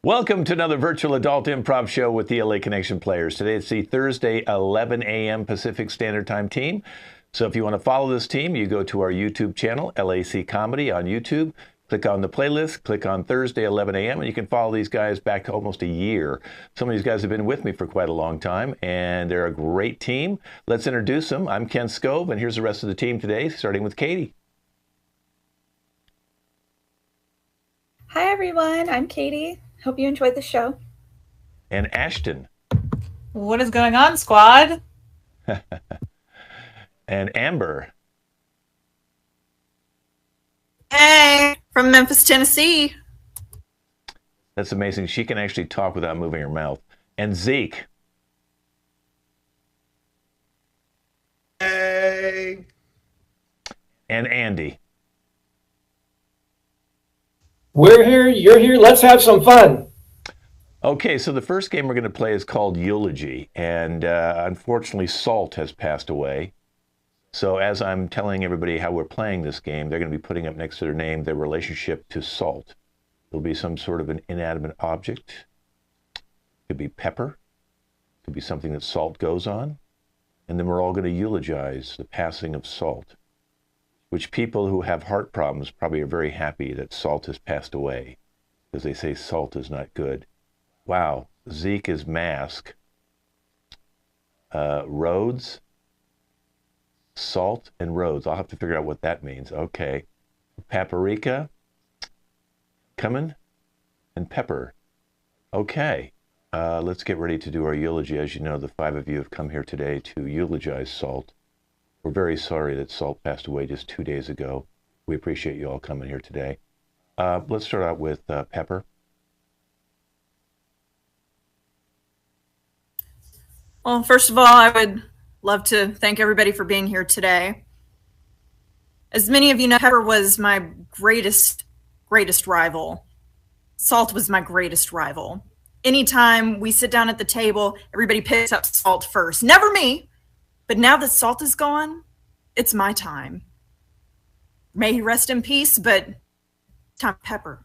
Welcome to another virtual adult improv show with the LA Connection players. Today it's the Thursday 11 a.m. Pacific Standard Time team. So if you want to follow this team, you go to our YouTube channel, LAC Comedy on YouTube. Click on the playlist, click on Thursday 11 a.m. and you can follow these guys back to almost a year. Some of these guys have been with me for quite a long time and they're a great team. Let's introduce them. I'm Ken Scove and here's the rest of the team today, starting with Katie. Hi everyone, I'm Katie. Hope you enjoyed the show. And Ashton. What is going on, squad? And Amber. Hey, from Memphis, Tennessee. That's amazing. She can actually talk without moving her mouth. And Zeke. Hey. And Andy. We're here, you're here, let's have some fun. Okay, so the first game we're going to play is called Eulogy, and unfortunately Salt has passed away. So as I'm telling everybody how we're playing this game, they're going to be putting up next to their name their relationship to salt. It'll be some sort of an inanimate object. It could be pepper. It could be something that salt goes on. And then we're all going to eulogize the passing of Salt, which people who have heart problems probably are very happy that Salt has passed away, because they say salt is not good. Wow, Zeke is mask. Rhodes, salt and Rhodes. I'll have to figure out what that means. Okay. Paprika, cumin, and pepper. Okay. Let's get ready to do our eulogy. As you know, the five of you have come here today to eulogize Salt. We're very sorry that Salt passed away just 2 days ago. We appreciate you all coming here today. Let's start out with Pepper. Well, first of all, I would love to thank everybody for being here today. As many of you know, Pepper was my greatest rival. Salt was my greatest rival. Anytime we sit down at the table, everybody picks up Salt first. Never me. But now that Salt is gone, it's my time. May he rest in peace, but time for Pepper.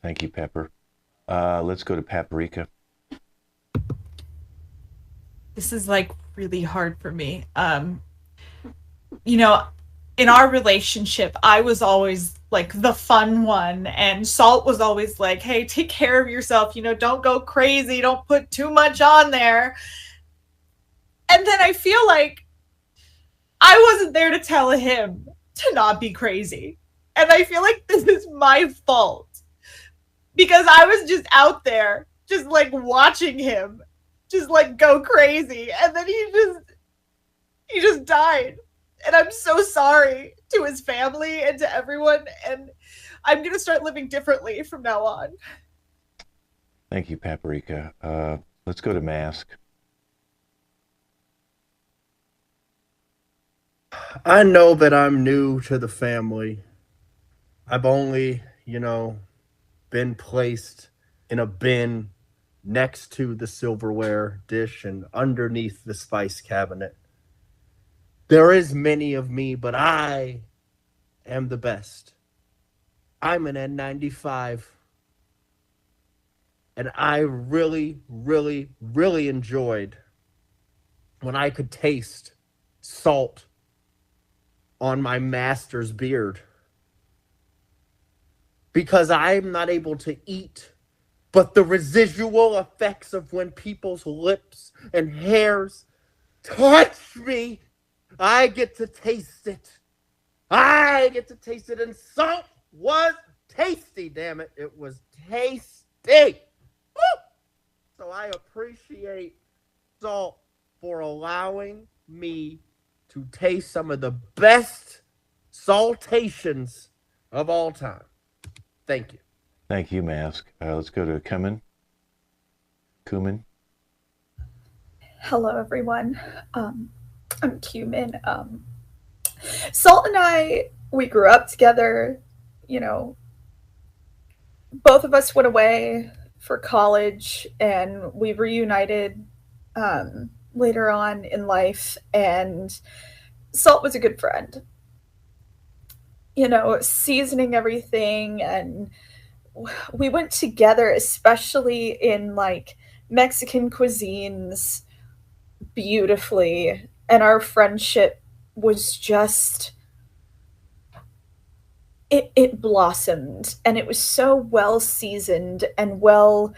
Thank you, Pepper. Let's go to Paprika. This is like really hard for me. You know, in our relationship, I was always like the fun one, and Salt was always like, hey, take care of yourself, you know, don't go crazy, don't put too much on there. And then I feel like I wasn't there to tell him to not be crazy. And I feel like this is my fault, because I was just out there just like watching him just like go crazy, and then he just died. And I'm so sorry to his family and to everyone, and I'm gonna start living differently from now on. Thank you, Paprika. Let's go to Mask. I know that I'm new to the family. I've only, been placed in a bin next to the silverware dish and underneath the spice cabinet. There is many of me, but I am the best. I'm an N95. And I really, really, really enjoyed when I could taste salt on my master's beard. Because I'm not able to eat, but the residual effects of when people's lips and hairs touch me, I get to taste it. I get to taste it, and salt was tasty, damn it. It was tasty. Woo! So I appreciate Salt for allowing me to taste some of the best saltations of all time. Thank you. Thank you, Mask. Let's go to Cumin. Hello everyone. I'm Cumin. Salt and I, we grew up together. You know, both of us went away for college and we reunited later on in life, and Salt was a good friend. You know, seasoning everything and we went together, especially in like Mexican cuisines, beautifully, and our friendship was just it blossomed, and it was so well seasoned and well,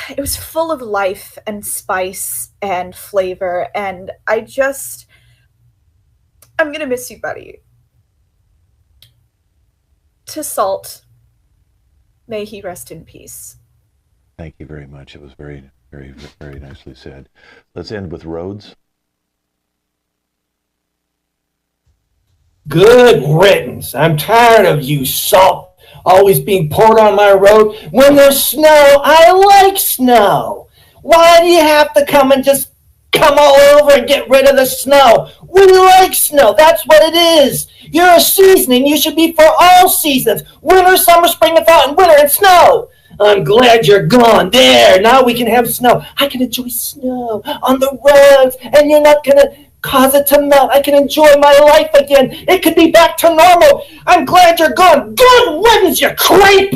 it was full of life and spice and flavor, and I'm gonna miss you, buddy. To Salt, may he rest in peace. Thank you very much. It was very, very, very nicely said. Let's end with Rhodes. Good riddance. I'm tired of you, Salt, always being poured on my road. When there's snow, I like snow. Why do you have to come and just come all over and get rid of the snow? We like snow. That's what it is. You're a seasoning. You should be for all seasons. Winter, summer, spring, and fall, and winter and snow. I'm glad you're gone. There, now we can have snow. I can enjoy snow on the roads, and you're not going to cause it to melt. I can enjoy my life again. It could be back to normal. I'm glad you're gone. Good riddance, you creep!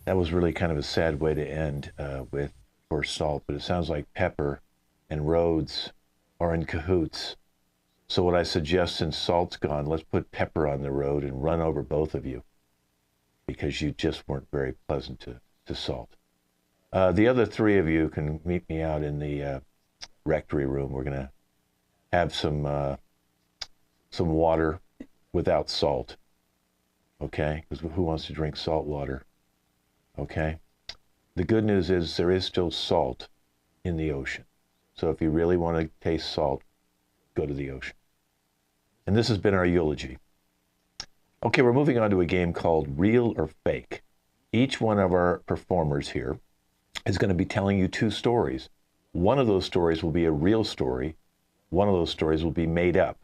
That was really kind of a sad way to end with for Salt, but it sounds like Pepper and Rhodes are in cahoots. So what I suggest, since Salt's gone, let's put Pepper on the road and run over both of you, because you just weren't very pleasant to Salt. The other three of you can meet me out in the rectory room. We're going to have some water without salt, okay? Because who wants to drink salt water, okay? The good news is there is still salt in the ocean. So if you really want to taste salt, go to the ocean. And this has been our eulogy. Okay, we're moving on to a game called Real or Fake. Each one of our performers here is going to be telling you two stories. One of those stories will be a real story. One of those stories will be made up.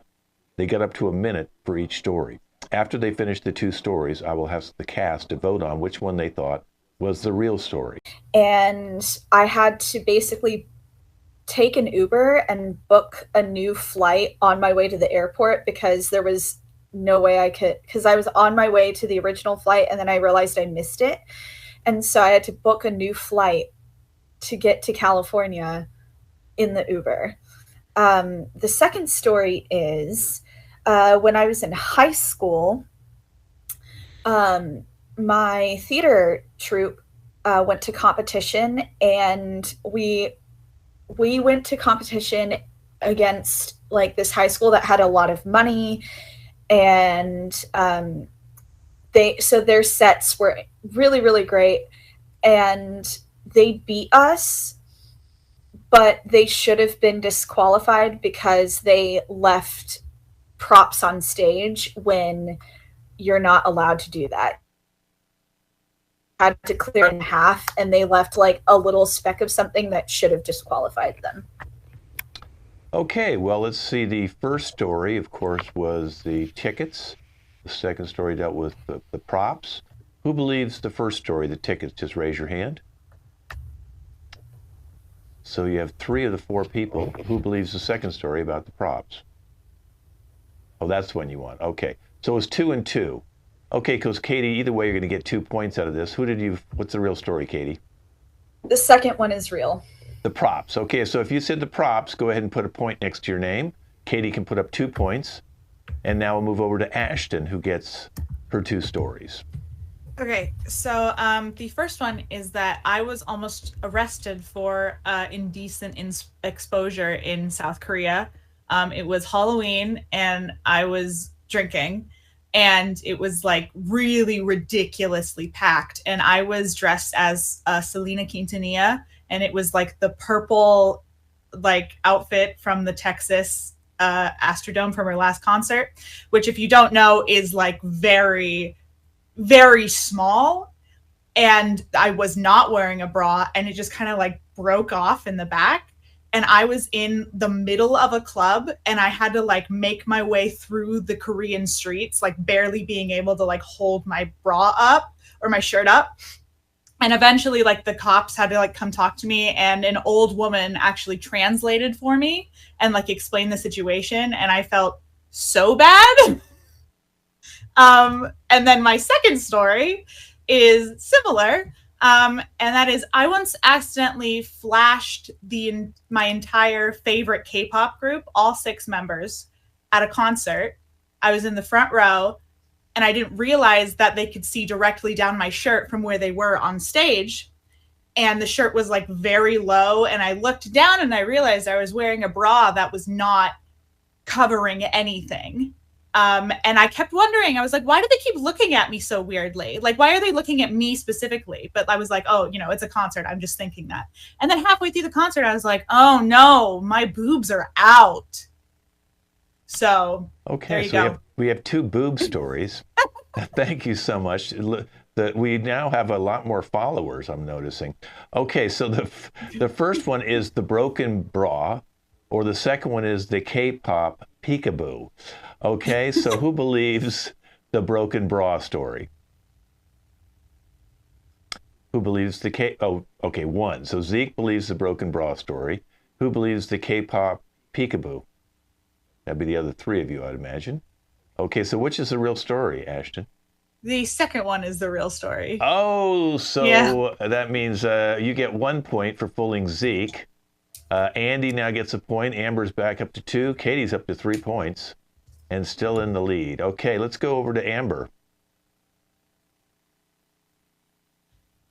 They get up to a minute for each story. After they finish the two stories, I will have the cast to vote on which one they thought was the real story. And I had to basically take an Uber and book a new flight on my way to the airport, because there was no way I could, because I was on my way to the original flight and then I realized I missed it. And so I had to book a new flight to get to California in the Uber. The second story is when I was in high school, my theater troupe went to competition, and we went to competition against like this high school that had a lot of money, and their sets were really, really great, and they beat us, but they should have been disqualified because they left props on stage when you're not allowed to do that. Had to clear in half, and they left like a little speck of something that should have disqualified them. Okay, well, let's see. The first story, of course, was the tickets. The second story dealt with the props. Who believes the first story, the tickets? Just raise your hand. So you have 3 of the 4 people. Who believes the second story about the props? Oh, that's the one you want. Okay, so it's 2 and 2. Okay, because Katie, either way, you're going to get 2 points out of this. What's the real story, Katie? The second one is real. The props. Okay, so if you said the props, go ahead and put a point next to your name. Katie can put up 2 points. And now we'll move over to Ashton, who gets her 2 stories. Okay, so the first one is that I was almost arrested for indecent exposure in South Korea. It was Halloween, and I was drinking, and it was like really ridiculously packed, and I was dressed as Selena Quintanilla, and it was like the purple like outfit from the Texas Astrodome from her last concert, which, if you don't know, is like very, very small. And I was not wearing a bra, and it just kind of like broke off in the back. And I was in the middle of a club, and I had to like make my way through the Korean streets, like barely being able to like hold my bra up or my shirt up. And eventually, like, the cops had to like come talk to me, and an old woman actually translated for me and like explained the situation. And I felt so bad. And then my second story is similar. And that is, I once accidentally flashed my entire favorite K-pop group, all 6 members, at a concert. I was in the front row, and I didn't realize that they could see directly down my shirt from where they were on stage. And the shirt was like very low, and I looked down and I realized I was wearing a bra that was not covering anything. And I kept wondering, I was like, why do they keep looking at me so weirdly? Like, why are they looking at me specifically? But I was like, oh, it's a concert. I'm just thinking that. And then halfway through the concert, I was like, oh no, my boobs are out. So Okay, there you so go. we have 2 boob stories. Thank you so much. We now have a lot more followers, I'm noticing. Okay, so the first one is the broken bra, or the second one is the K-pop peekaboo. Okay, so who believes the broken bra story? Who believes the Oh, okay, 1. So Zeke believes the broken bra story. Who believes the K-pop peekaboo? That'd be the other 3 of you, I'd imagine. Okay, so which is the real story, Ashton? The second one is the real story. Oh, so Yeah. that means you get 1 point for fooling Zeke. Andy now gets a point. Amber's back up to 2. Katie's up to 3 points and still in the lead. Okay, let's go over to Amber.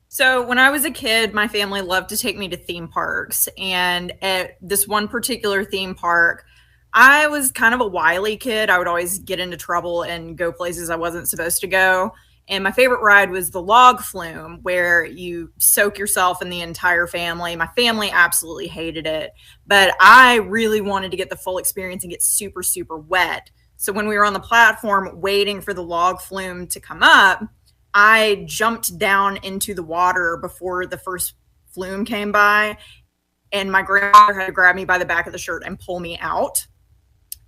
So when I was a kid, my family loved to take me to theme parks. And at this one particular theme park, I was kind of a wily kid. I would always get into trouble and go places I wasn't supposed to go. And my favorite ride was the log flume, where you soak yourself and the entire family. My family absolutely hated it, but I really wanted to get the full experience and get super, super wet. So when we were on the platform waiting for the log flume to come up, I jumped down into the water before the first flume came by, and my grandmother had to grab me by the back of the shirt and pull me out.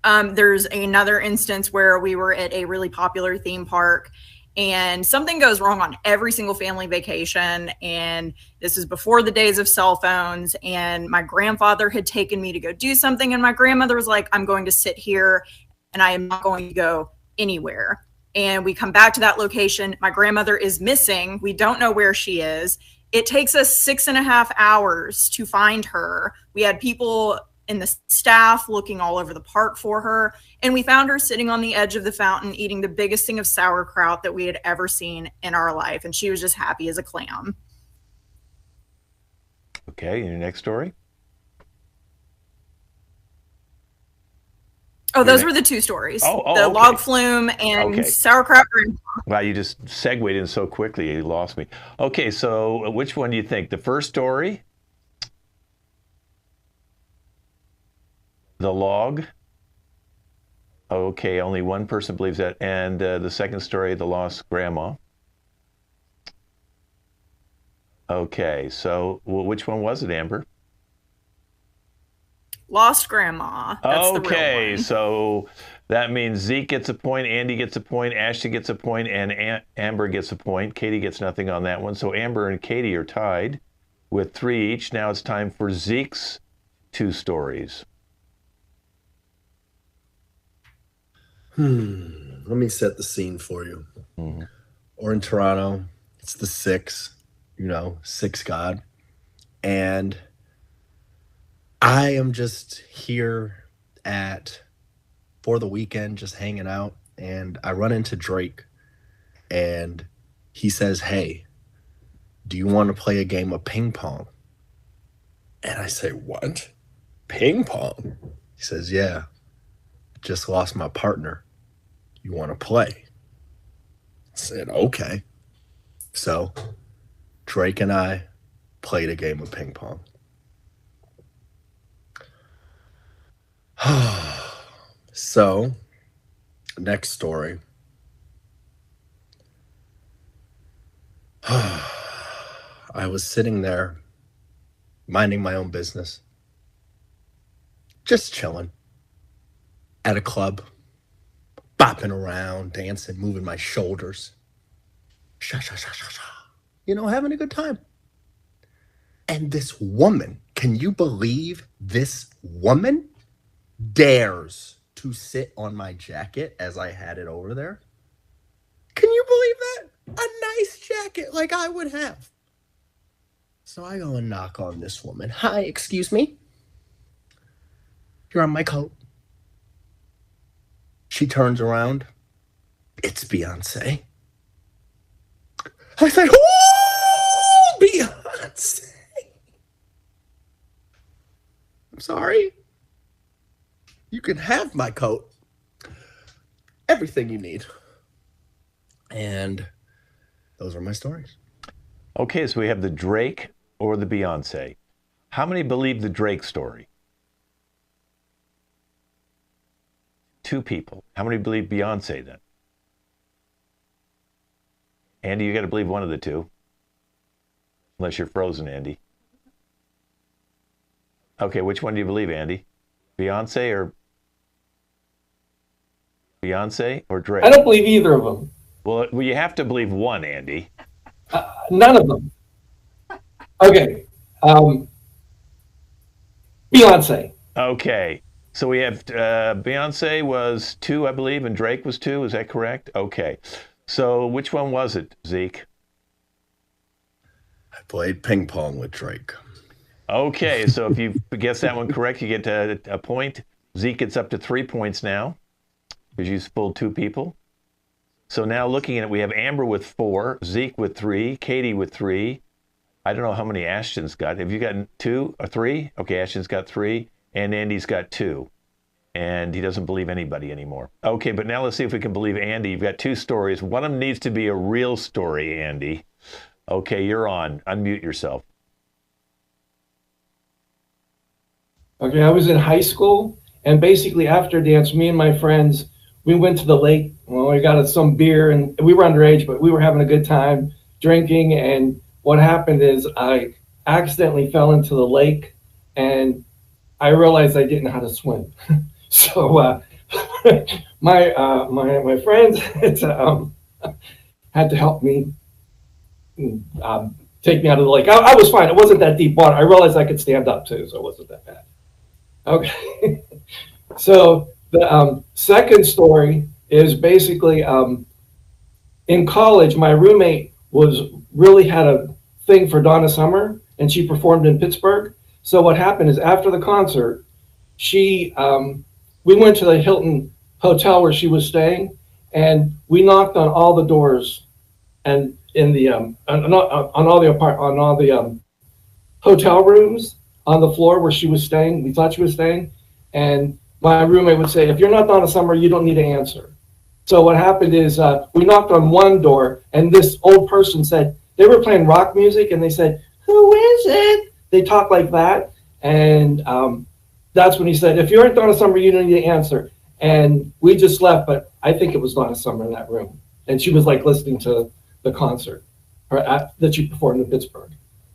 There's another instance where we were at a really popular theme park, and something goes wrong on every single family vacation. And this is before the days of cell phones. And my grandfather had taken me to go do something, and my grandmother was like, I'm going to sit here and I am not going to go anywhere. And we come back to that location. My grandmother is missing. We don't know where she is. It takes us 6.5 hours to find her. We had people in the staff looking all over the park for her. And we found her sitting on the edge of the fountain eating the biggest thing of sauerkraut that we had ever seen in our life. And she was just happy as a clam. Okay, and your next story? Oh, those were the 2 stories. The okay. log flume and sauerkraut. Wow, you just segued in so quickly, you lost me. Okay, so which one do you think? The first story? The log? Okay, only one person believes that. And the second story, the lost grandma. Okay, so which one was it, Amber? Lost grandma. That's the real one. So that means Zeke gets a point, Andy gets a point, Ashley gets a point, and Amber gets a point. Katie gets nothing on that one. So Amber and Katie are tied with 3 each. Now it's time for Zeke's 2 stories. Let me set the scene for you. Mm-hmm. Or in Toronto, it's the 6, 6 God. And I am just here for the weekend, just hanging out. And I run into Drake, and he says, hey, do you want to play a game of ping pong? And I say, what? Ping pong? He says, yeah, just lost my partner. You want to play? I said, okay. So Drake and I played a game of ping pong. So, next story. I was sitting there, minding my own business, just chilling at a club, bopping around, dancing, moving my shoulders. Sha, sha, sha, sha, sha. Having a good time. And this woman, can you believe this woman dares to sit on my jacket as I had it over there? you believe that? A nice jacket like I would have. So I go and knock on this woman. Hi, excuse me. You're on my coat. She turns around. It's Beyonce. I say, "Oh, Beyonce." I'm sorry. You can have my coat. Everything you need. And those are my stories. Okay, so we have the Drake or the Beyonce. How many believe the Drake story? 2 people. How many believe Beyonce then? Andy, you got to believe one of the two. Unless you're frozen, Andy. Okay, which one do you believe, Andy? Beyonce or Drake? I don't believe either of them. Well, you have to believe one, Andy. None of them. Okay. Beyonce. Okay. So we have Beyonce was 2, I believe, and Drake was 2. Is that correct? Okay. So which one was it, Zeke? I played ping pong with Drake. Okay. So if you guess that one correct, you get a point. Zeke gets up to 3 points now because you pulled 2 people. So now looking at it, we have Amber with 4, Zeke with 3, Katie with 3. I don't know how many Ashton's got. Have you gotten 2 or 3? Okay, Ashton's got 3, and Andy's got 2. And he doesn't believe anybody anymore. Okay, but now let's see if we can believe Andy. You've got 2 stories. One of them needs to be a real story, Andy. Okay, you're on. Unmute yourself. Okay, I was in high school, and basically after dance, me and my friends, we went to the lake. Well, we got us some beer, and we were underage, but we were having a good time drinking. And what happened is I accidentally fell into the lake, and I realized I didn't know how to swim. So my friends had to help me take me out of the lake. I was fine. It wasn't that deep water. I realized I could stand up too, so it wasn't that bad. Okay. So the second story is basically in college, my roommate really had a thing for Donna Summer, and she performed in Pittsburgh. So what happened is after the concert, we went to the Hilton hotel where she was staying, and we knocked on all the doors and in the on all the hotel rooms on the floor where she was staying. We thought she was staying, and my roommate would say, "If you're not Donna Summer, you don't need to answer." So what happened is we knocked on one door, and this old person said they were playing rock music, and they said, "Who is it?" They talked like that, and that's when he said, "If you aren't Donna Summer, you don't need to answer." And we just left, but I think it was Donna Summer in that room, and she was like listening to the concert that she performed in Pittsburgh.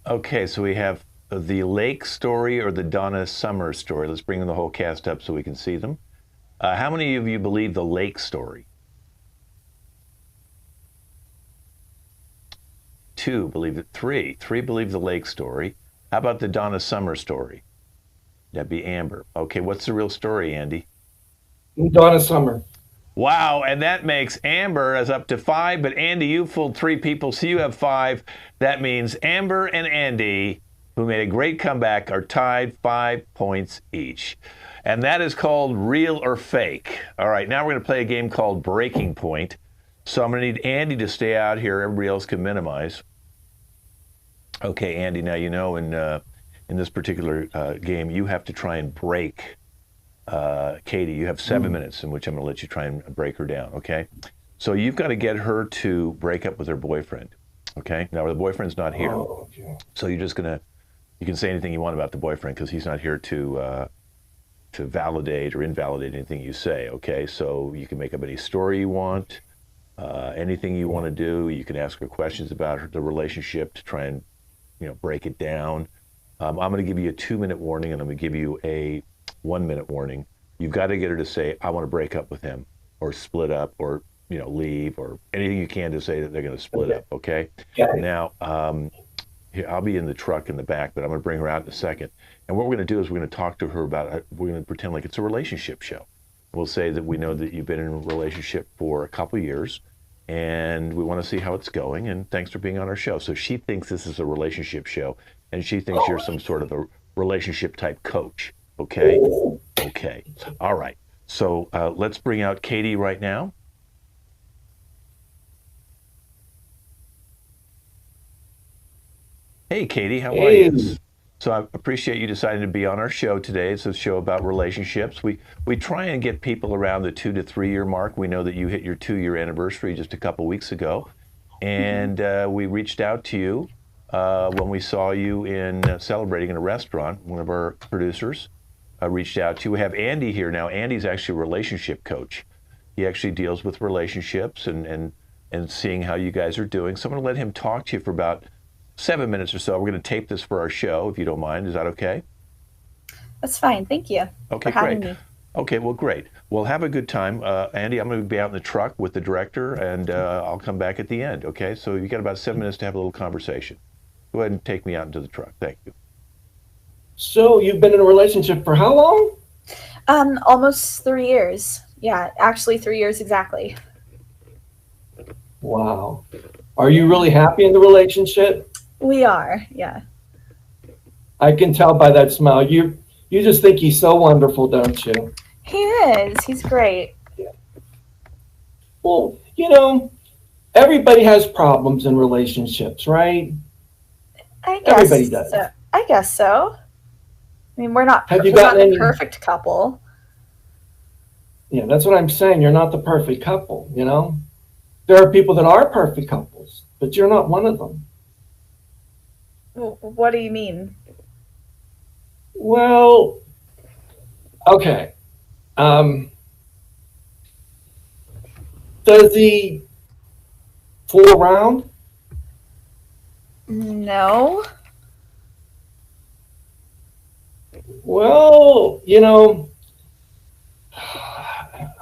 Okay, so we have the lake story or the Donna Summer story. Let's bring the whole cast up so we can see them. How many of you believe the lake story? 2 believe it. 3 believe the lake story. How about the Donna Summer story? That'd be Amber. Okay, what's the real story, Andy? Donna Summer. Wow, and that makes Amber as up to 5, but Andy, you fooled 3 people, so you have 5. That means Amber and Andy, who made a great comeback, are tied 5 points each. And that is called real or fake. All right, now we're going to play a game called Breaking Point. So I'm going to need Andy to stay out here. Everybody else can minimize. Okay, Andy, now you know in this particular game, you have to try and break Katie. You have 7 minutes in which I'm going to let you try and break her down, okay? So you've got to get her to break up with her boyfriend, okay? Now, the boyfriend's not here. Oh, okay. So you're just going to, you can say anything you want about the boyfriend because he's not here to validate or invalidate anything you say, okay? So you can make up any story you want, anything you want to do. You can ask her questions about the relationship to try and, break it down. I'm going to give you a 2-minute warning, and I'm going to give you a 1-minute warning. You've got to get her to say, "I want to break up with him," or split up, or leave, or anything you can to say that they're going to split up. Okay. Now, here, I'll be in the truck in the back, but I'm going to bring her out in a second. And what we're going to do is we're going to talk to her about. We're going to pretend like it's a relationship show. We'll say that we know that you've been in a relationship for a couple years, and we want to see how it's going. And thanks for being on our show. So she thinks this is a relationship show, and she thinks you're some sort of a relationship type coach. Okay? Okay. All right. So let's bring out Katie right now. Hey, Katie, how are you? So I appreciate you deciding to be on our show today. It's a show about relationships. We try and get people around the 2 to 3 year mark. We know that you hit your 2-year anniversary just a couple weeks ago, and we reached out to you when we saw you in celebrating in a restaurant. One of our producers reached out to you. We have Andy here now. Andy's actually a relationship coach. He actually deals with relationships and seeing how you guys are doing. So I'm going to let him talk to you for about 7 minutes or so. We're going to tape this for our show, if you don't mind. Is that okay? That's fine. Thank you. Okay, for having great. Me. Okay, well, great. Well, have a good time. Andy, I'm going to be out in the truck with the director, and I'll come back at the end, okay? So you got about 7 minutes to have a little conversation. Go ahead and take me out into the truck. Thank you. So you've been in a relationship for how long? Almost 3 years. Yeah, actually 3 years exactly. Wow. Are you really happy in the relationship? We are, yeah. I can tell by that smile. You just think he's so wonderful, don't you? He is. He's great. Well, everybody has problems in relationships, right? I guess Everybody does. So. I guess so. I mean, we're not Have you we're gotten not any the perfect couple. Yeah, that's what I'm saying. You're not the perfect couple, There are people that are perfect couples, but you're not one of them. What do you mean? Well, okay. Does he fool around? No. Well,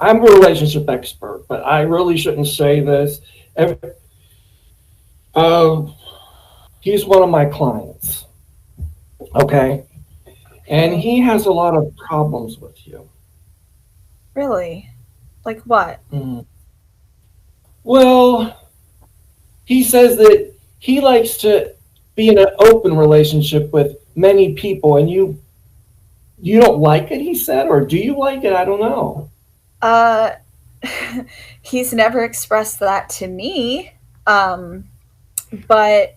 I'm a relationship expert, but I really shouldn't say this. He's one of my clients, okay? And he has a lot of problems with you. Really? Like what? Well, he says that he likes to be in an open relationship with many people, and you don't like it, he said, or do you like it? I don't know. He's never expressed that to me. But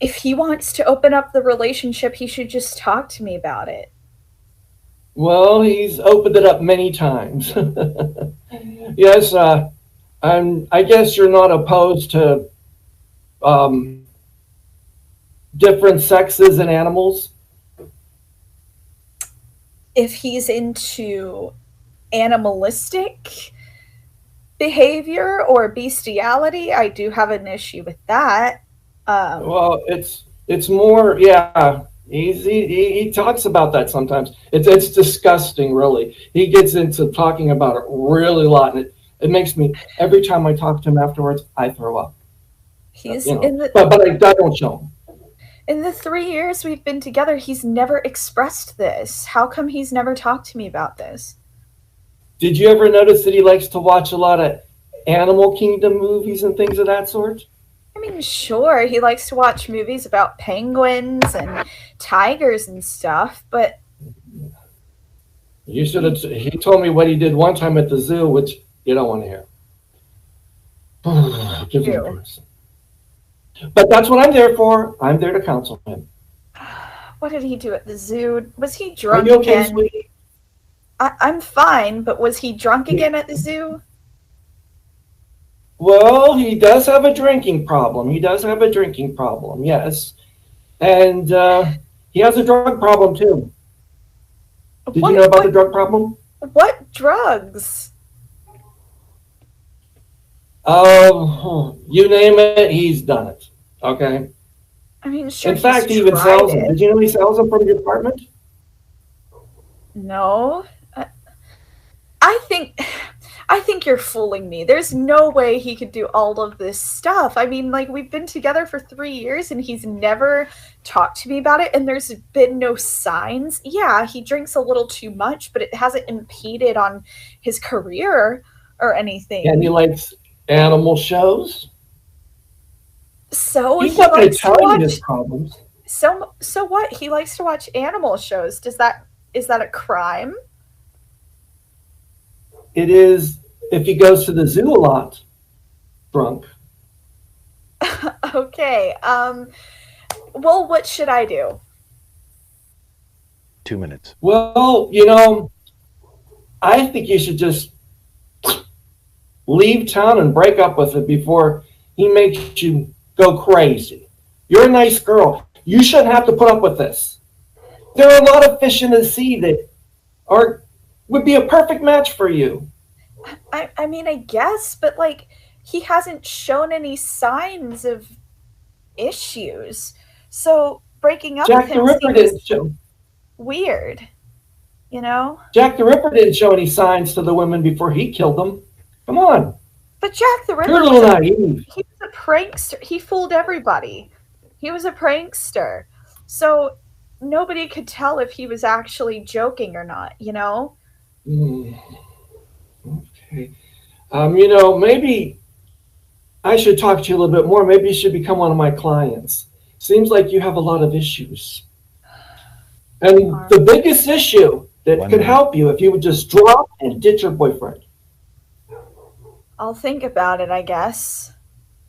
if he wants to open up the relationship, he should just talk to me about it. Well, he's opened it up many times. Yes, I guess you're not opposed to different sexes and animals. If he's into animalistic behavior or bestiality, I do have an issue with that. Well, it's more, yeah. He talks about that sometimes. It's disgusting, really. He gets into talking about it really a lot, and it makes me, every time I talk to him afterwards, I throw up. He's but I don't show him. In the 3 years we've been together, he's never expressed this. How come he's never talked to me about this? Did you ever notice that he likes to watch a lot of Animal Kingdom movies and things of that sort? I mean, sure, he likes to watch movies about penguins and tigers and stuff, but... You should have... He told me what he did one time at the zoo, which you don't want to hear. But that's what I'm there for. I'm there to counsel him. What did he do at the zoo? Was he drunk Are you okay, again? sweetie? I'm fine, but was he drunk again at the zoo? Well, he does have a drinking problem. Yes. And he has a drug problem, too. Did you know about the drug problem? What drugs? You name it, he's done it. Okay? I mean, sure. In fact, he even sells them. Did you know he sells them from your apartment? No. I think you're fooling me. There's no way he could do all of this stuff. I mean, like, we've been together for 3 years and he's never talked to me about it, and there's been no signs. Yeah, he drinks a little too much, but it hasn't impeded on his career or anything. And he likes Animal shows. So He's he not going to likes to tell you watch. his problems. So what? He likes to watch animal shows. Is that a crime? It is if he goes to the zoo a lot, drunk. Okay. Well, what should I do? 2 minutes. Well, I think you should just leave town and break up with it before he makes you go crazy. You're a nice girl. You shouldn't have to put up with this. There are a lot of fish in the sea that would be a perfect match for you. I mean, I guess, but like, he hasn't shown any signs of issues. So breaking up Jack with the him Ripper seems didn't show. weird. You know? Jack the Ripper didn't show any signs to the women before he killed them. Come on. But Jack the Ripper You're a little naive. he was a prankster. He fooled everybody. He was a prankster. So nobody could tell if he was actually joking or not, you know? Okay. Maybe I should talk to you a little bit more. Maybe you should become one of my clients. Seems like you have a lot of issues. And the biggest issue that could help you if you would just drop and ditch your boyfriend. I'll think about it, I guess.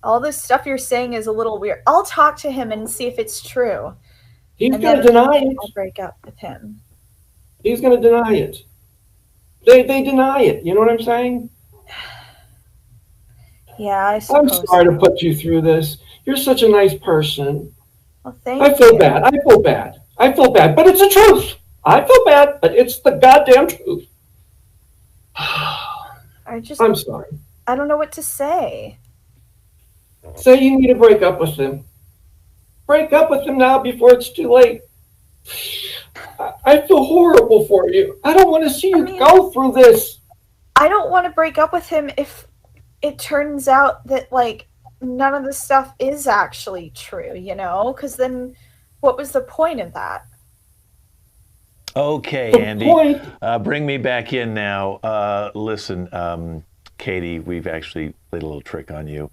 All this stuff you're saying is a little weird. I'll talk to him and see if it's true. He's And going to then deny it. I'll break up with him. He's going to deny it. They deny it. You know what I'm saying? Yeah, I I'm suppose. sorry to put you through this. You're such a nice person. Well, thank I feel you. bad. I feel bad. I feel bad. But it's the truth. I feel bad, but it's the goddamn truth. I'm sorry. I don't know what to say. Say you need to break up with him. Break up with him now before it's too late. I feel horrible for you. I don't want to see you go through this. I don't want to break up with him if it turns out that, like, none of the stuff is actually true, you know? Because then what was the point of that? Okay, The Andy, point- bring me back in now. Listen, Katie, we've actually played a little trick on you.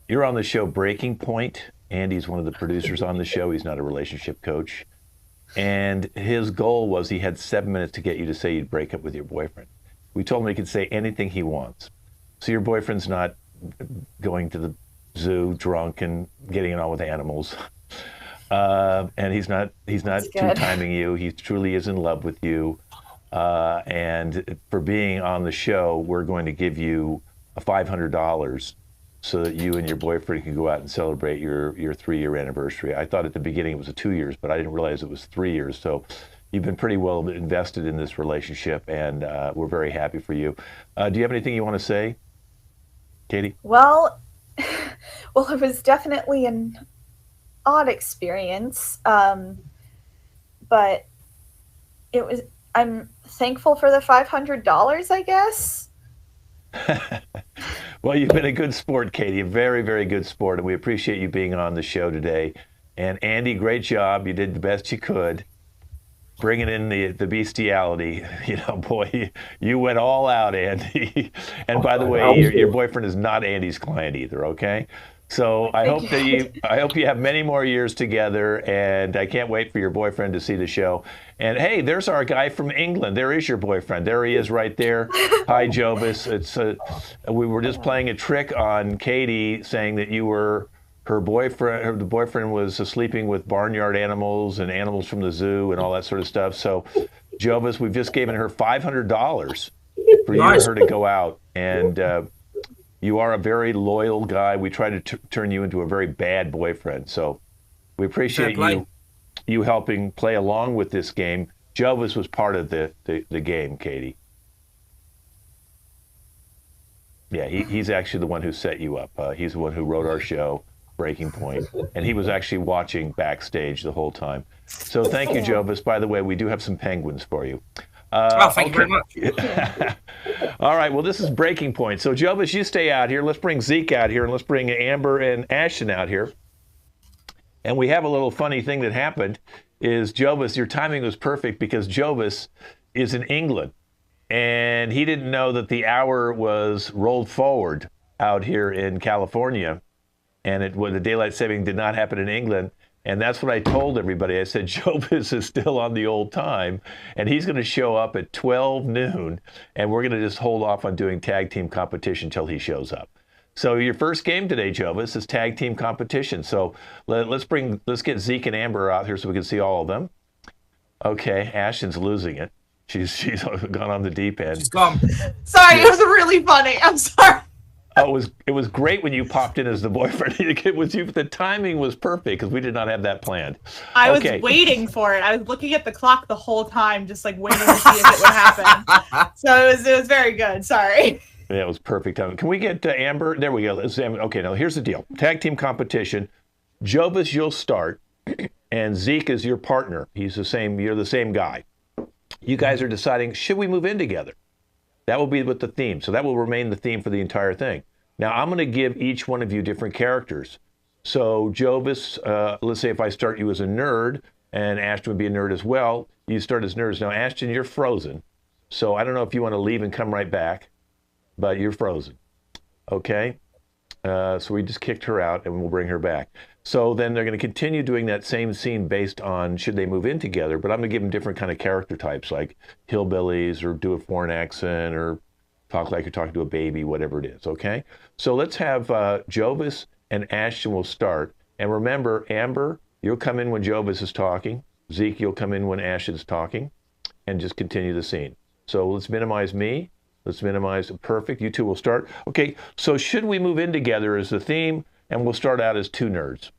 You're on the show Breaking Point. Andy's one of the producers on the show. He's not a relationship coach. And his goal was he had 7 minutes to get you to say you'd break up with your boyfriend. We told him he could say anything he wants. So your boyfriend's not going to the zoo drunk and getting it on with animals. And he's not two-timing you. He truly is in love with you. And for being on the show, we're going to give you $500 so that you and your boyfriend can go out and celebrate your 3-year anniversary. I thought at the beginning it was 2 years, but I didn't realize it was 3 years. So you've been pretty well invested in this relationship, and we're very happy for you. Do you have anything you want to say, Katie? Well, it was definitely an odd experience, but I'm thankful for the $500, I guess. Well, you've been a good sport, Katie, a very, very good sport, and we appreciate you being on the show today. And Andy, great job. You did the best you could, bringing in the bestiality. Boy, you went all out, Andy. And by the way, your boyfriend is not Andy's client either, okay? So I hope you have many more years together, and I can't wait for your boyfriend to see the show. And hey, there's our guy from England. There is your boyfriend. There he is right there. Hi, Jovis. We were just playing a trick on Katie, saying that you were her boyfriend. The boyfriend was sleeping with barnyard animals and animals from the zoo and all that sort of stuff. So, Jovis, we've just given her $500 for you and her to go out, and you are a very loyal guy. We try to turn you into a very bad boyfriend. So we appreciate you helping play along with this game. Jovis was part of the game, Katie. Yeah, he's actually the one who set you up. He's the one who wrote our show, Breaking Point, and he was actually watching backstage the whole time. So thank you, Jovis. By the way, we do have some penguins for you. Thank you very much. All right, well, this is Breaking Point. So, Jovis, you stay out here. Let's bring Zeke out here, and let's bring Amber and Ashton out here. And we have a little funny thing that happened is, Jovis, your timing was perfect because Jovis is in England, and he didn't know that the hour was rolled forward out here in California, and the daylight saving did not happen in England. And that's what I told everybody. I said, Jobis is still on the old time, and he's going to show up at 12 noon, and we're going to just hold off on doing tag team competition until he shows up. So your first game today, Jovis, is tag team competition. So let's get Zeke and Amber out here so we can see all of them. Okay, Ashton's losing it. She's gone on the deep end. She's gone. Sorry, it was really funny. I'm sorry. Oh, it was great when you popped in as the boyfriend. The timing was perfect because we did not have that planned. I was waiting for it. I was looking at the clock the whole time, just like waiting to see if it would happen. So it was very good. Sorry. Yeah, it was perfect timing. Can we get Amber? There we go. Okay, now here's the deal. Tag team competition. Jovis, you'll start, and Zeke is your partner. You're the same guy. You guys are deciding, should we move in together? That will be with the theme. So that will remain the theme for the entire thing. Now, I'm going to give each one of you different characters. So, Jovis, let's say if I start you as a nerd, and Ashton would be a nerd as well, you start as nerds. Now, Ashton, you're frozen. So I don't know if you want to leave and come right back, but you're frozen. Okay? So we just kicked her out, and we'll bring her back. So then they're going to continue doing that same scene based on should they move in together, but I'm going to give them different kind of character types, like hillbillies, or do a foreign accent, or talk like you're talking to a baby, whatever it is, okay? So let's have Jovis and Ashton will start. And remember, Amber, you'll come in when Jovis is talking. Zeke, you'll come in when Ashton's talking, and just continue the scene. So let's minimize me. Let's minimize perfect. You two will start. Okay, so should we move in together as the theme, and we'll start out as two nerds.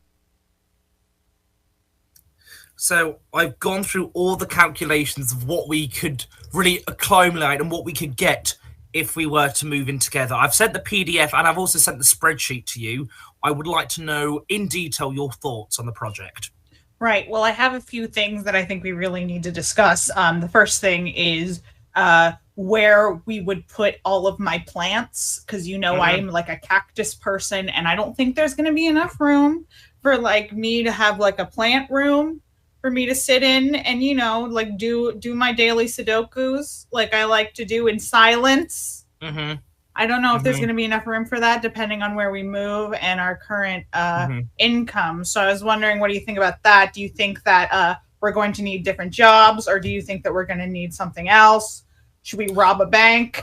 So I've gone through all the calculations of what we could really accumulate and what we could get if we were to move in together. I've sent the PDF and I've also sent the spreadsheet to you. I would like to know in detail your thoughts on the project. Right. Well, I have a few things that I think we really need to discuss. The first thing is where we would put all of my plants, because I'm like a cactus person, and I don't think there's going to be enough room for like me to have like a plant room for me to sit in and like do my daily Sudokus like I like to do in silence. I don't know if there's going to be enough room for that, depending on where we move and our current income. So I was wondering, what do you think about that? Do you think that we're going to need different jobs, or do you think that we're going to need something else? Should we rob a bank?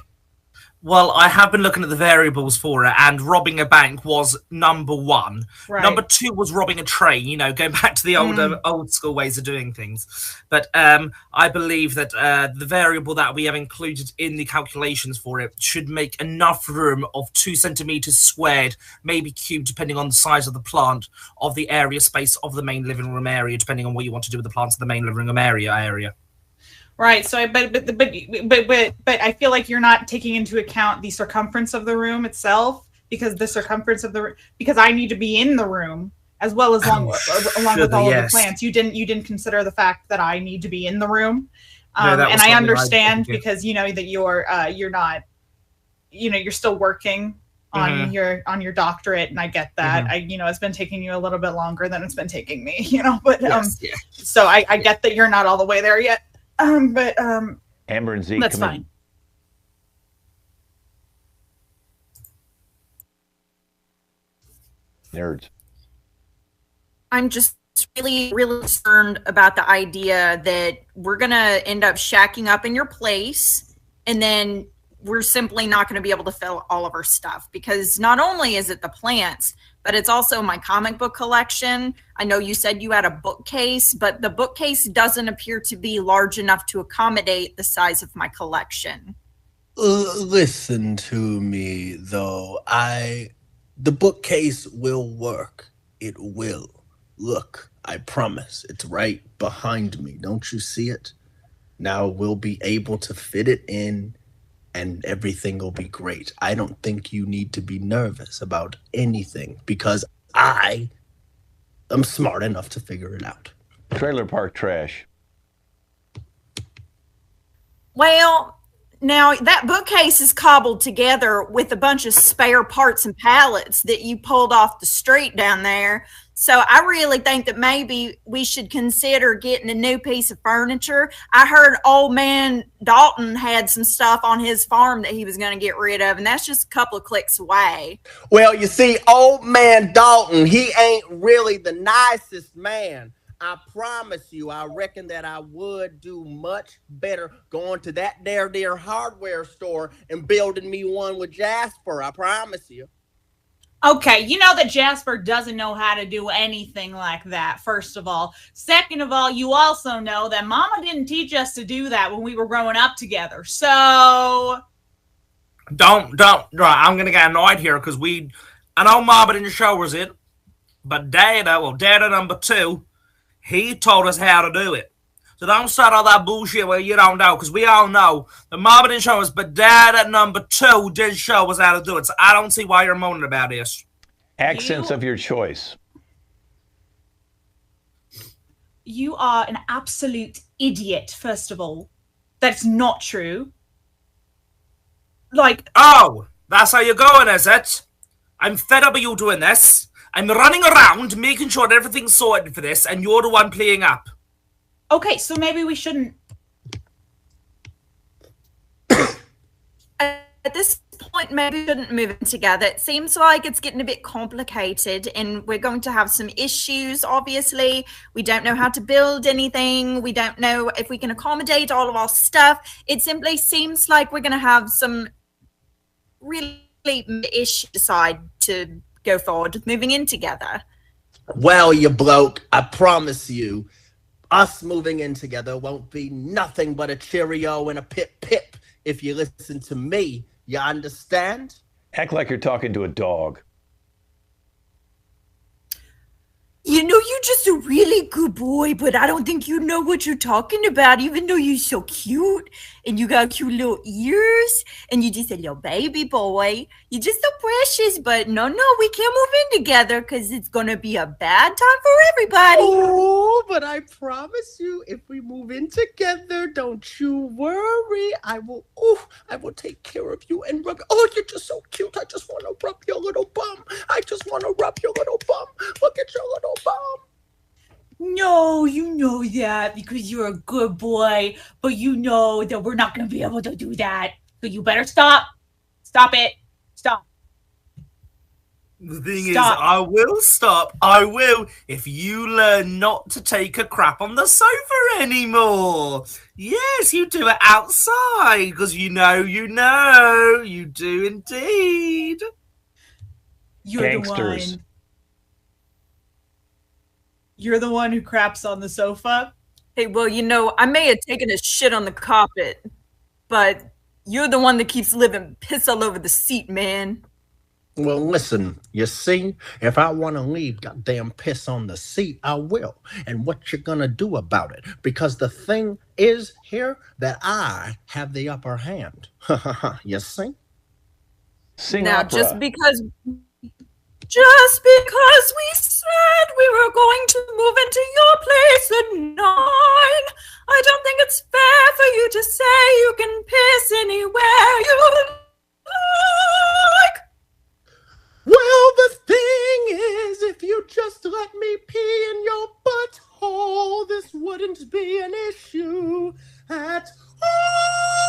Well, I have been looking at the variables for it, and robbing a bank was number one. Right. Number two was robbing a train, going back to the old school ways of doing things. But I believe that the variable that we have included in the calculations for it should make enough room of 2 centimeters squared, maybe cubed, depending on the size of the plant, of the area space of the main living room area, depending on what you want to do with the plants of the main living room area. Right. So, but I feel like you're not taking into account the circumference of the room itself, because the circumference of because I need to be in the room as well as along with all of the plants. You didn't consider the fact that I need to be in the room, and I understand because that you're not, you're still working on your doctorate, and I get that. It's been taking you a little bit longer than it's been taking me, but so I get that you're not all the way there yet. But Amber and Zeke, that's fine. Nerds. I'm just really, really concerned about the idea that we're going to end up shacking up in your place, and then we're simply not going to be able to fill all of our stuff, because not only is it the plants, but it's also my comic book collection. I know you said you had a bookcase, but the bookcase doesn't appear to be large enough to accommodate the size of my collection. Listen to me, though. The bookcase will work. It will. Look, I promise. It's right behind me. Don't you see it? Now we'll be able to fit it in, and everything will be great. I don't think you need to be nervous about anything, because I am smart enough to figure it out. Trailer park trash. Well, now that bookcase is cobbled together with a bunch of spare parts and pallets that you pulled off the street down there. So I really think that maybe we should consider getting a new piece of furniture. I heard old man Dalton had some stuff on his farm that he was going to get rid of, and that's just a couple of clicks away. Well, you see, old man Dalton, he ain't really the nicest man. I promise you, I reckon that I would do much better going to that there hardware store and building me one with Jasper. I promise you. Okay, you know that Jasper doesn't know how to do anything like that, first of all. Second of all, you also know that Mama didn't teach us to do that when we were growing up together. So... Don't. Right, I'm going to get annoyed here because I know Mama didn't show us it, but Dada number 2, he told us how to do it. So don't start all that bullshit where you don't know, because we all know that Mama didn't show us, but Dada number 2 did show us how to do it. So I don't see why you're moaning about this. Accents of your choice. You are an absolute idiot, first of all. That's not true. Like... Oh, that's how you're going, is it? I'm fed up of you doing this. I'm running around making sure that everything's sorted for this, and you're the one playing up. Okay, so maybe we shouldn't... At this point, maybe we shouldn't move in together. It seems like it's getting a bit complicated, and we're going to have some issues, obviously. We don't know how to build anything. We don't know if we can accommodate all of our stuff. It simply seems like we're going to have some really issues to decide to go forward with moving in together. Well, you bloke, I promise you, us moving in together won't be nothing but a cheerio and a pip if you listen to me. You understand? Act like you're talking to a dog. You know, you're just a really good boy, but I don't think you know what you're talking about, even though you're so cute and you got cute little ears and you're just a little baby boy. You're just so precious, but no, we can't move in together because it's going to be a bad time for everybody. Oh, but I promise you, if we move in together, don't you worry. I will take care of you and rub. Oh, you're just so cute. I just want to rub your little bum. Look at your little bum. No, you know that because you're a good boy, but you know that we're not going to be able to do that. So you better stop. Stop it. Stop. The thing is, I will stop. I will if you learn not to take a crap on the sofa anymore. Yes, you do it outside because you know. You do indeed. You're Gangsters. the one. You're the one who craps on the sofa? Hey, well, you know, I may have taken a shit on the carpet, but you're the one that keeps living piss all over the seat, man. Well, listen, you see, if I want to leave goddamn piss on the seat, I will. And what you gonna do about it? Because the thing is here that I have the upper hand. You see? Sing Now, opera. just because we said we were going to move into your place at 9, I don't think it's fair for you to say you can piss anywhere you like. Well, the thing is, if you just let me pee in your butthole, this wouldn't be an issue at all.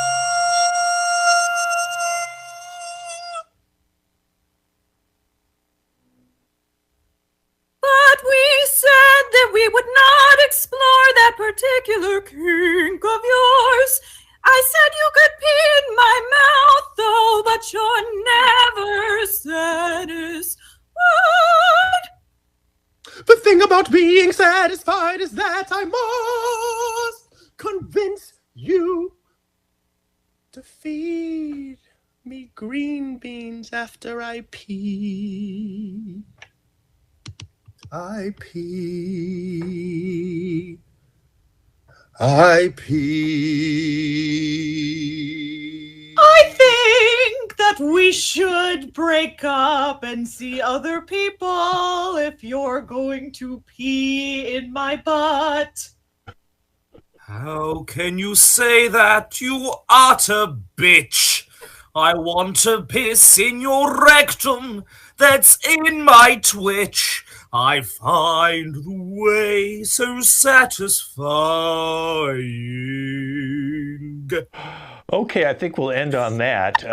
But we said that we would not explore that particular kink of yours. I said you could pee in my mouth, though, but you're never satisfied. The thing about being satisfied is that I must convince you to feed me green beans after I pee. I pee. I think that we should break up and see other people if you're going to pee in my butt. How can you say that, you utter bitch? I want to piss in your rectum that's in my twitch. I find the way so satisfying. Okay, I think we'll end on that.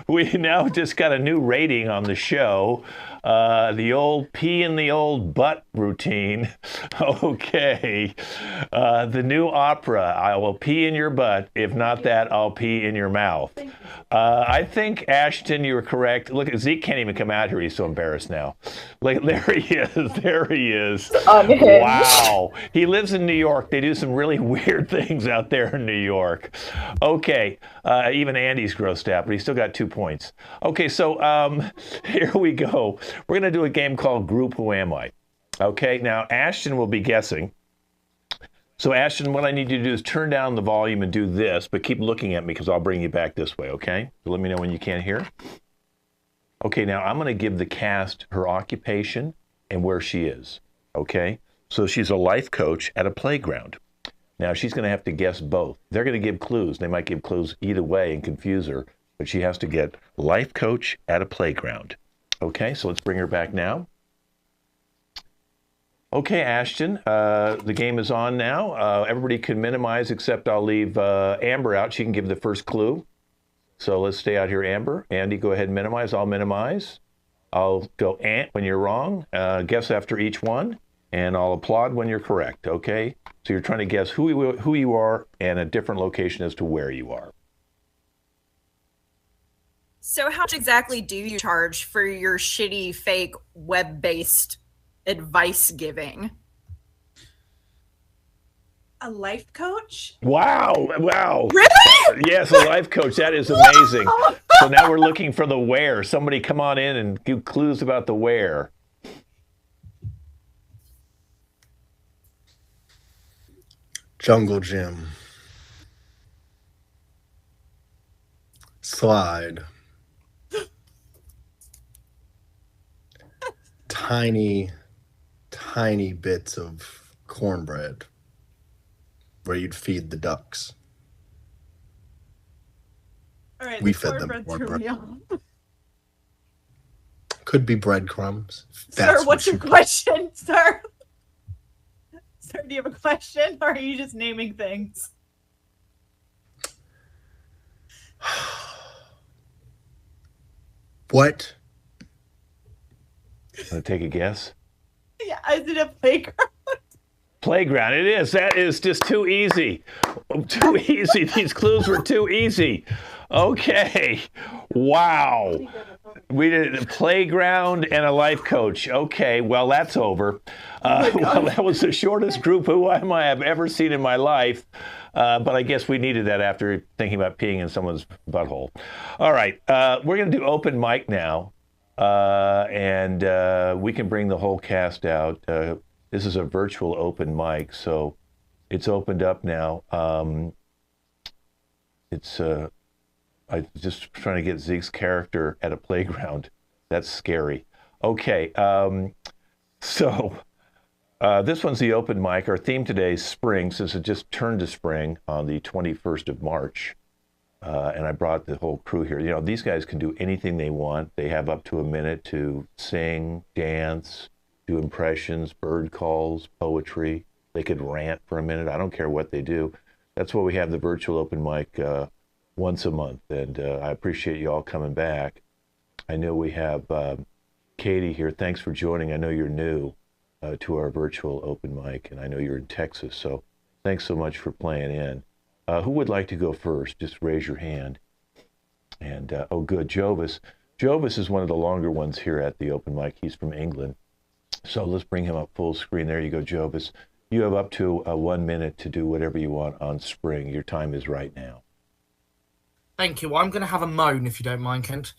We now just got a new rating on the show. The old pee in the old butt routine. Okay. The new opera, I will pee in your butt. If not that, I'll pee in your mouth. I think, Ashton, you were correct. Look, Zeke can't even come out here. He's so embarrassed now. Like, there he is. There he is. Wow. He lives in New York. They do some really weird things out there in New York. Okay. Even Andy's grossed out, but he's still got 2 points. Okay, so here we go. We're going to do a game called Group Who Am I? Okay, now Ashton will be guessing. So Ashton, what I need you to do is turn down the volume and do this, but keep looking at me because I'll bring you back this way, okay? So let me know when you can't hear. Okay, now I'm going to give the cast her occupation and where she is, okay? So she's a life coach at a playground. Now she's going to have to guess both. They're going to give clues. They might give clues either way and confuse her, but she has to get life coach at a playground. Okay, so let's bring her back now. Okay, Ashton, the game is on now. Everybody can minimize, except I'll leave Amber out. She can give the first clue. So let's stay out here, Amber. Andy, go ahead and minimize. I'll minimize. I'll go ant when you're wrong. Guess after each one, and I'll applaud when you're correct, okay? So you're trying to guess who you are and a different location as to where you are. So how much exactly do you charge for your shitty, fake, web-based advice giving? A life coach? Wow. Really? Yes, a life coach. That is amazing. So now we're looking for the where. Somebody come on in and give clues about the where. Jungle gym. Slide. Tiny bits of cornbread where you'd feed the ducks. All right, We the fed them cornbread threw me off. Could be breadcrumbs. Sir, what's your question, sir? Sir, do you have a question, or are you just naming things? What? Want to take a guess? Yeah, is it a playground? Playground. It is. That is just too easy. Too easy. These clues were too easy. Okay. Wow. We did a playground and a life coach. Okay. Well, that's over. Well, that was the shortest group Who Am I I've ever seen in my life. But I guess we needed that after thinking about peeing in someone's butthole. All right. We're going to do open mic now. And we can bring the whole cast out. This is a virtual open mic, so it's opened up now. I'm just trying to get Zeke's character at a playground. That's scary. Okay, so this one's the open mic. Our theme today is spring, since it just turned to spring on the 21st of March. And I brought the whole crew here. You know, these guys can do anything they want. They have up to a minute to sing, dance, do impressions, bird calls, poetry. They could rant for a minute. I don't care what they do. That's why we have the virtual open mic once a month. And I appreciate you all coming back. I know we have Katie here. Thanks for joining. I know you're new to our virtual open mic, and I know you're in Texas. So thanks so much for playing in. Who would like to go first? Just raise your hand. And, oh, good, Jovis. Jovis is one of the longer ones here at the open mic. He's from England. So let's bring him up full screen. There you go, Jovis. You have up to 1 minute to do whatever you want on spring. Your time is right now. Thank you. I'm going to have a moan, if you don't mind, Kent.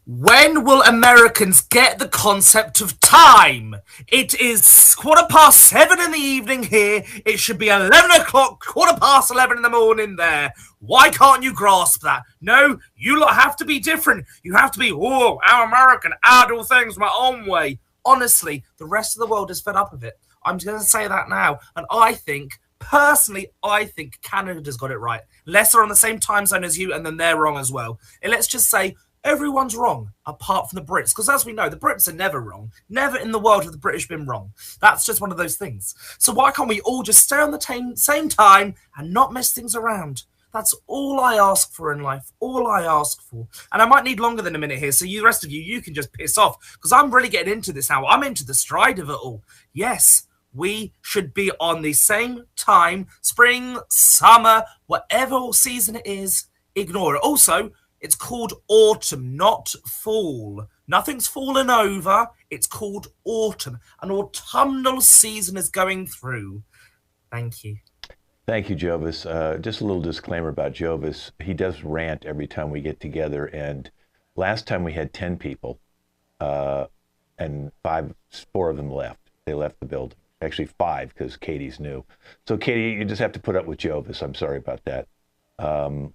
When will Americans get the concept of time? It is 7:15 in the evening here. It should be 11 o'clock, 11:15 in the morning there. Why can't you grasp that? No, you lot have to be different. You have to be, oh, I'm American. I do things my own way. Honestly, the rest of the world is fed up of it. I'm just going to say that now. And I think, personally, Canada's got it right. Unless they're on the same time zone as you, and then they're wrong as well. And let's just say, Everyone's wrong, apart from the Brits. Because as we know, the Brits are never wrong. Never in the world have the British been wrong. That's just one of those things. So why can't we all just stay on the same time and not mess things around? That's all I ask for in life. All I ask for. And I might need longer than a minute here, so you, the rest of you, you can just piss off. Because I'm really getting into this now. I'm into the stride of it all. Yes, we should be on the same time. Spring, summer, whatever season it is, ignore it. Also, it's called autumn, not fall. Nothing's fallen over. It's called autumn. An autumnal season is going through. Thank you. Thank you, Jovis. Just a little disclaimer about Jovis. He does rant every time we get together. And last time we had 10 people, and 4 of them left. They left the building. Actually, 5 because Katie's new. So, Katie, you just have to put up with Jovis. I'm sorry about that.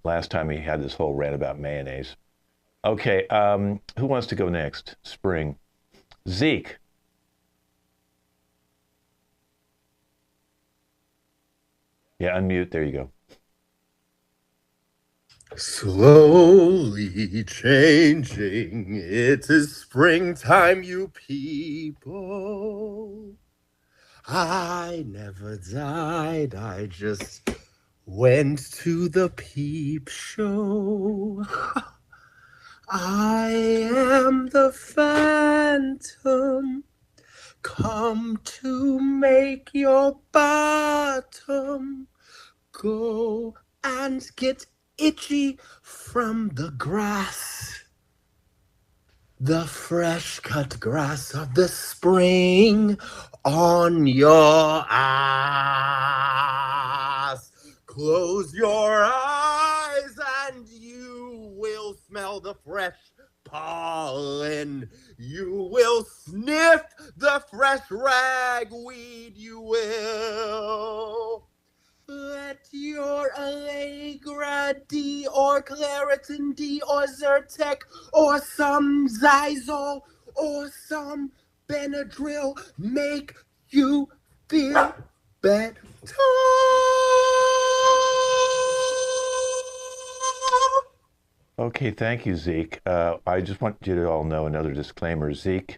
Last time he had this whole rant about mayonnaise. Okay, who wants to go next? Spring. Zeke. Yeah, unmute. There you go. Slowly changing, it is springtime, you people. I never died, I just went to the peep show. I am the phantom, come to make your bottom go and get itchy from the grass. The fresh cut grass of the spring on your ass. Close your eyes and you will smell the fresh pollen. You will sniff the fresh ragweed, you will. Let your Allegra D or Claritin D or Zyrtec or some Zizol or some Benadryl make you feel better. Okay, thank you, Zeke. I just want you to all know another disclaimer. Zeke,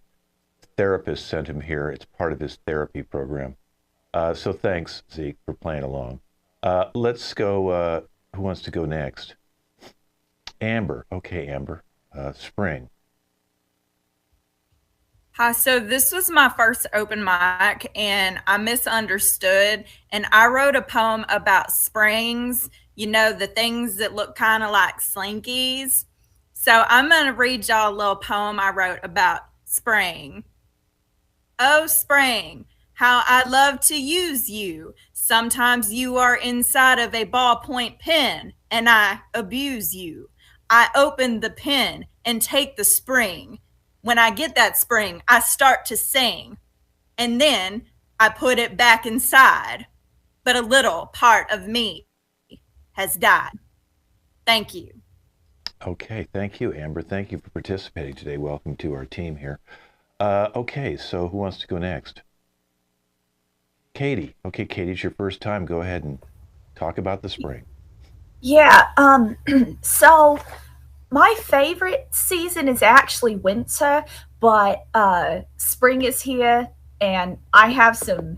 therapist sent him here. It's part of his therapy program. So thanks, Zeke, for playing along. Let's go, who wants to go next? Amber. Okay, Amber. Spring. Hi, so this was my first open mic and I misunderstood. And I wrote a poem about springs, you know, the things that look kind of like slinkies. So I'm going to read y'all a little poem I wrote about spring. Oh, spring, how I love to use you. Sometimes you are inside of a ballpoint pen and I abuse you. I open the pen and take the spring. When I get that spring, I start to sing. And then I put it back inside. But a little part of me has died. Thank you. Okay, thank you, Amber. Thank you for participating today. Welcome to our team here. Okay, so who wants to go next? Katie. Okay, Katie, it's your first time. Go ahead and talk about the spring. Yeah, so my favorite season is actually winter, but spring is here and I have some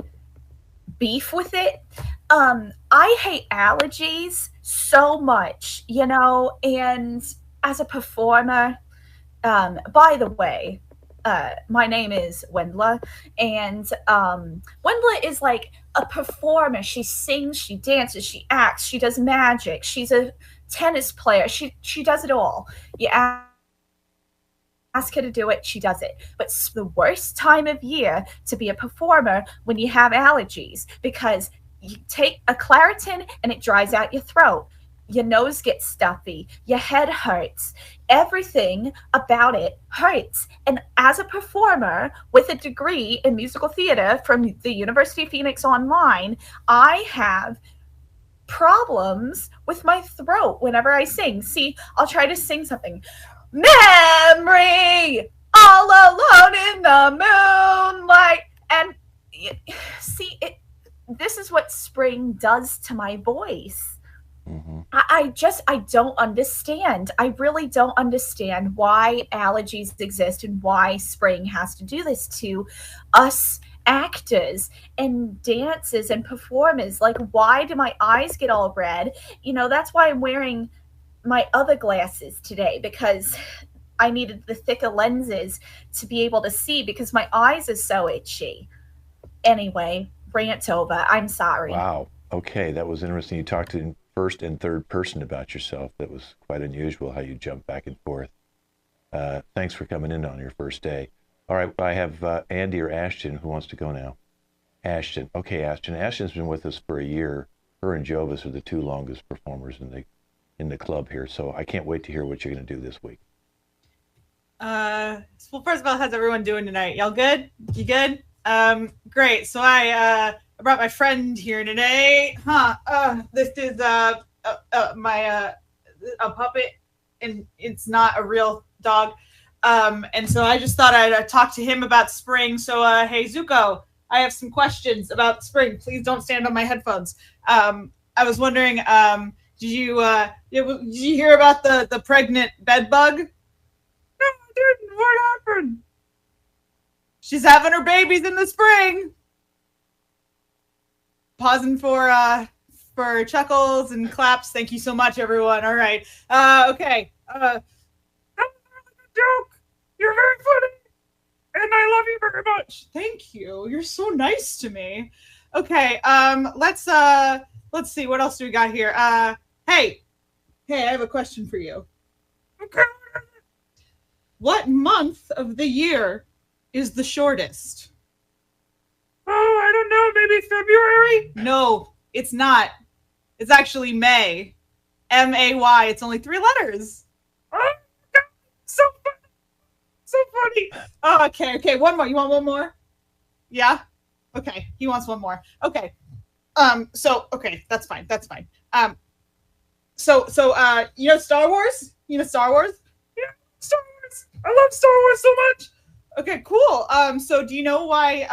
beef with it. I hate allergies so much, you know, and as a performer, by the way, my name is Wendla, and Wendla is like a performer. She sings, she dances, she acts, she does magic. She's a tennis player. She does it all. You ask her to do it, she does it. But it's the worst time of year to be a performer when you have allergies, because you take a Claritin and it dries out your throat. Your nose gets stuffy, your head hurts, everything about it hurts. And as a performer with a degree in musical theater from the University of Phoenix Online, I have problems with my throat whenever I sing. See, I'll try to sing something. Memory, all alone in the moonlight. And see, this is what spring does to my voice. I don't understand. I really don't understand why allergies exist and why spring has to do this to us actors and dancers and performers. Like, why do my eyes get all red? That's why I'm wearing my other glasses today, because I needed the thicker lenses to be able to see because my eyes are so itchy. Anyway, rant over. I'm sorry. Wow. Okay, that was interesting. You talked in first and third person about yourself. That was quite unusual how you jump back and forth. Thanks for coming in on your first day. All right, I have Andy or Ashton who wants to go now. Ashton. Okay, Ashton. Ashton's been with us for a year. Her and Jovis are the two longest performers in the club here, so I can't wait to hear what you're going to do this week. Well, first of all, how's everyone doing tonight? Y'all good? You good? Great. So I brought my friend here today. This is my a puppet, and it's not a real dog. And so I just thought I'd talk to him about spring. So hey, Zuko, I have some questions about spring. Please don't stand on my headphones. I was wondering, did you hear about the pregnant bed bug? No, I didn't. What happened? She's having her babies in the spring. Pausing for chuckles and claps. Thank you so much, everyone. All right. Okay. That was a really good joke. You're very funny, and I love you very much. Thank you. You're so nice to me. Okay. Let's see. What else do we got here? Hey, I have a question for you. Okay. What month of the year is the shortest? Oh, I don't know. Maybe February? No, it's not. It's actually May. M-A-Y. It's only 3 letters. Oh, God. So funny. So funny. Oh, okay. One more. You want one more? Yeah? Okay. He wants one more. Okay. Okay. That's fine. So, you know Star Wars? Yeah, Star Wars. I love Star Wars so much. Okay, cool. So do you know why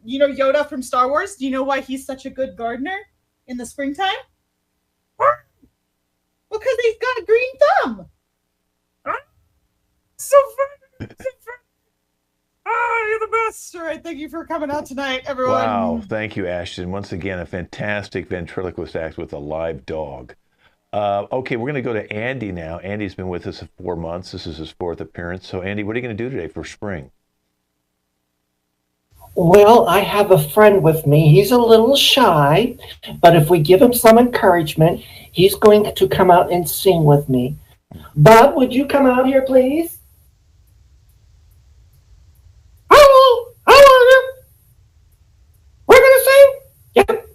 Yoda from Star Wars? Do you know why he's such a good gardener in the springtime? What? Because he's got a green thumb. Huh? So funny. You're the best. All right, thank you for coming out tonight, everyone. Wow, thank you, Ashton. Once again, a fantastic ventriloquist act with a live dog. Okay, we're going to go to Andy now. Andy's been with us for 4 months. This is his 4th appearance. So, Andy, what are you going to do today for spring? Well, I have a friend with me. He's a little shy, but if we give him some encouragement, he's going to come out and sing with me. Bub, would you come out here, please? Hello, how are you? We're going to sing? Yep.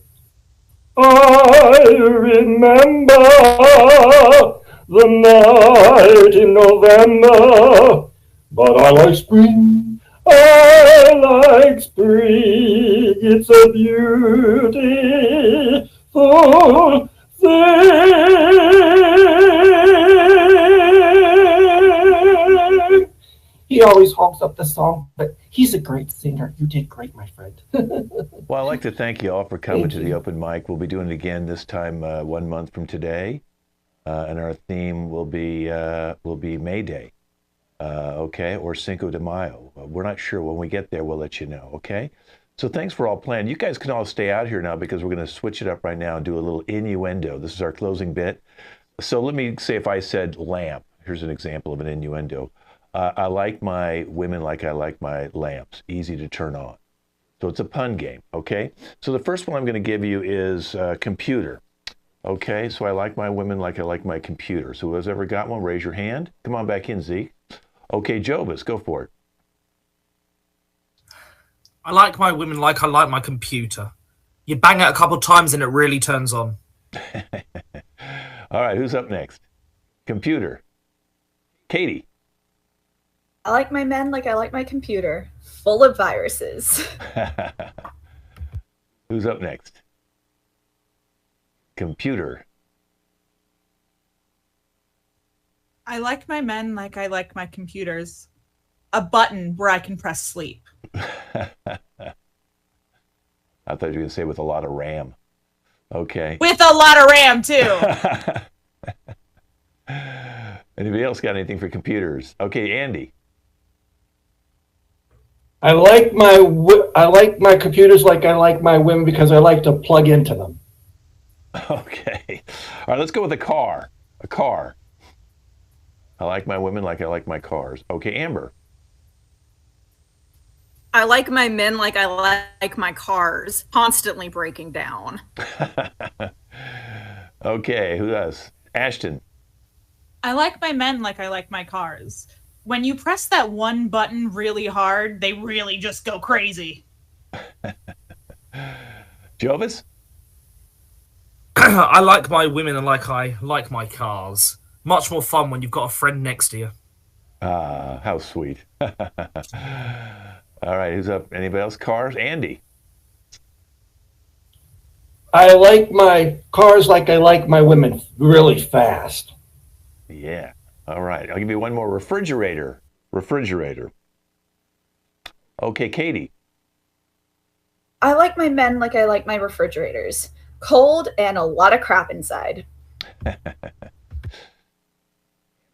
I remember the night in November, but I like spring. I like spring. It's a beautiful thing. He always honks up the song, but he's a great singer. You did great, my friend. Well, I'd like to thank you all for coming to the open mic. We'll be doing it again this time 1 month from today, and our theme will be May Day, okay, or Cinco de Mayo. We're not sure. When we get there, we'll let you know, okay? So thanks for all playing. You guys can all stay out here now because we're going to switch it up right now and do a little innuendo. This is our closing bit. So let me say if I said lamp, here's an example of an innuendo. I like my women like I like my lamps, easy to turn on. So it's a pun game, okay? So the first one I'm going to give you is computer, okay? So I like my women like I like my computer. So who's ever got one, raise your hand. Come on back in, Zeke. Okay, Jovis, go for it. I like my women like I like my computer. You bang it a couple times and it really turns on. All right, who's up next? Computer. Katie. I like my men like I like my computer, full of viruses. Who's up next? Computer. I like my men like I like my computers. A button where I can press sleep. I thought you were going to say with a lot of RAM. Okay. With a lot of RAM, too. Anybody else got anything for computers? Okay, Andy. I like my computers like I like my women because I like to plug into them. Okay. All right, let's go with a car. A car. I like my women like I like my cars. Okay, Amber. I like my men like I like my cars, constantly breaking down. Okay, who does? Ashton. I like my men like I like my cars. When you press that one button really hard, they really just go crazy. Jovis? I like my women and like I like my cars. Much more fun when you've got a friend next to you. Ah, how sweet. All right, who's up? Anybody else? Cars? Andy. I like my cars like I like my women really fast. Yeah. All right. I'll give you one more. Refrigerator. Refrigerator. Okay, Katie. I like my men like I like my refrigerators. Cold and a lot of crap inside.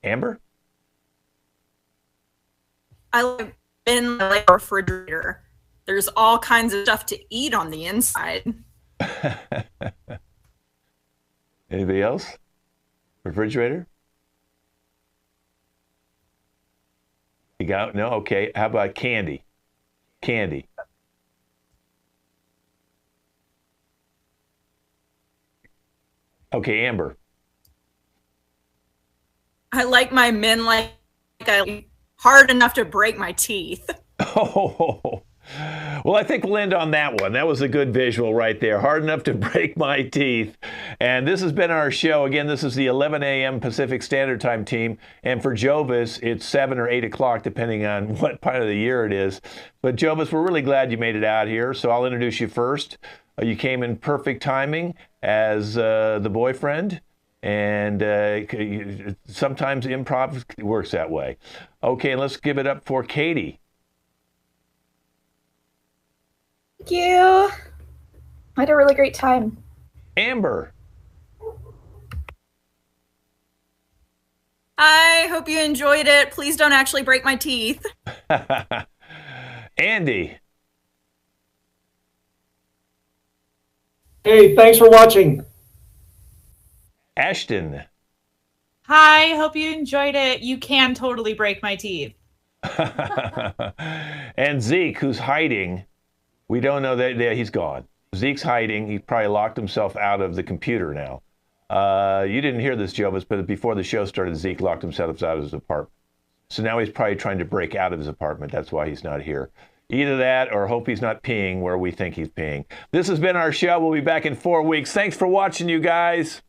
Amber? I like men like a refrigerator. There's all kinds of stuff to eat on the inside. Anybody else? Refrigerator? You got no? Okay. How about candy? Candy. Okay, Amber. I like my men like I hard enough to break my teeth. Oh, well, I think we'll end on that one. That was a good visual right there. Hard enough to break my teeth. And this has been our show. Again, this is the 11 a.m. Pacific Standard Time team. And for Jovis, it's 7 or 8 o'clock, depending on what part of the year it is. But Jovis, we're really glad you made it out here. So I'll introduce you first. You came in perfect timing as the boyfriend. And sometimes improv works that way. Okay, and let's give it up for Katie. Thank you. I had a really great time. Amber. I hope you enjoyed it. Please don't actually break my teeth. Andy. Hey, thanks for watching. Ashton. Hi, hope you enjoyed it. You can totally break my teeth. And Zeke, who's hiding. We don't know that he's gone. Zeke's hiding. He probably locked himself out of the computer now. You didn't hear this, Jovis, but before the show started, Zeke locked himself out of his apartment. So now he's probably trying to break out of his apartment. That's why he's not here. Either that or hope he's not peeing where we think he's peeing. This has been our show. We'll be back in 4 weeks. Thanks for watching, you guys.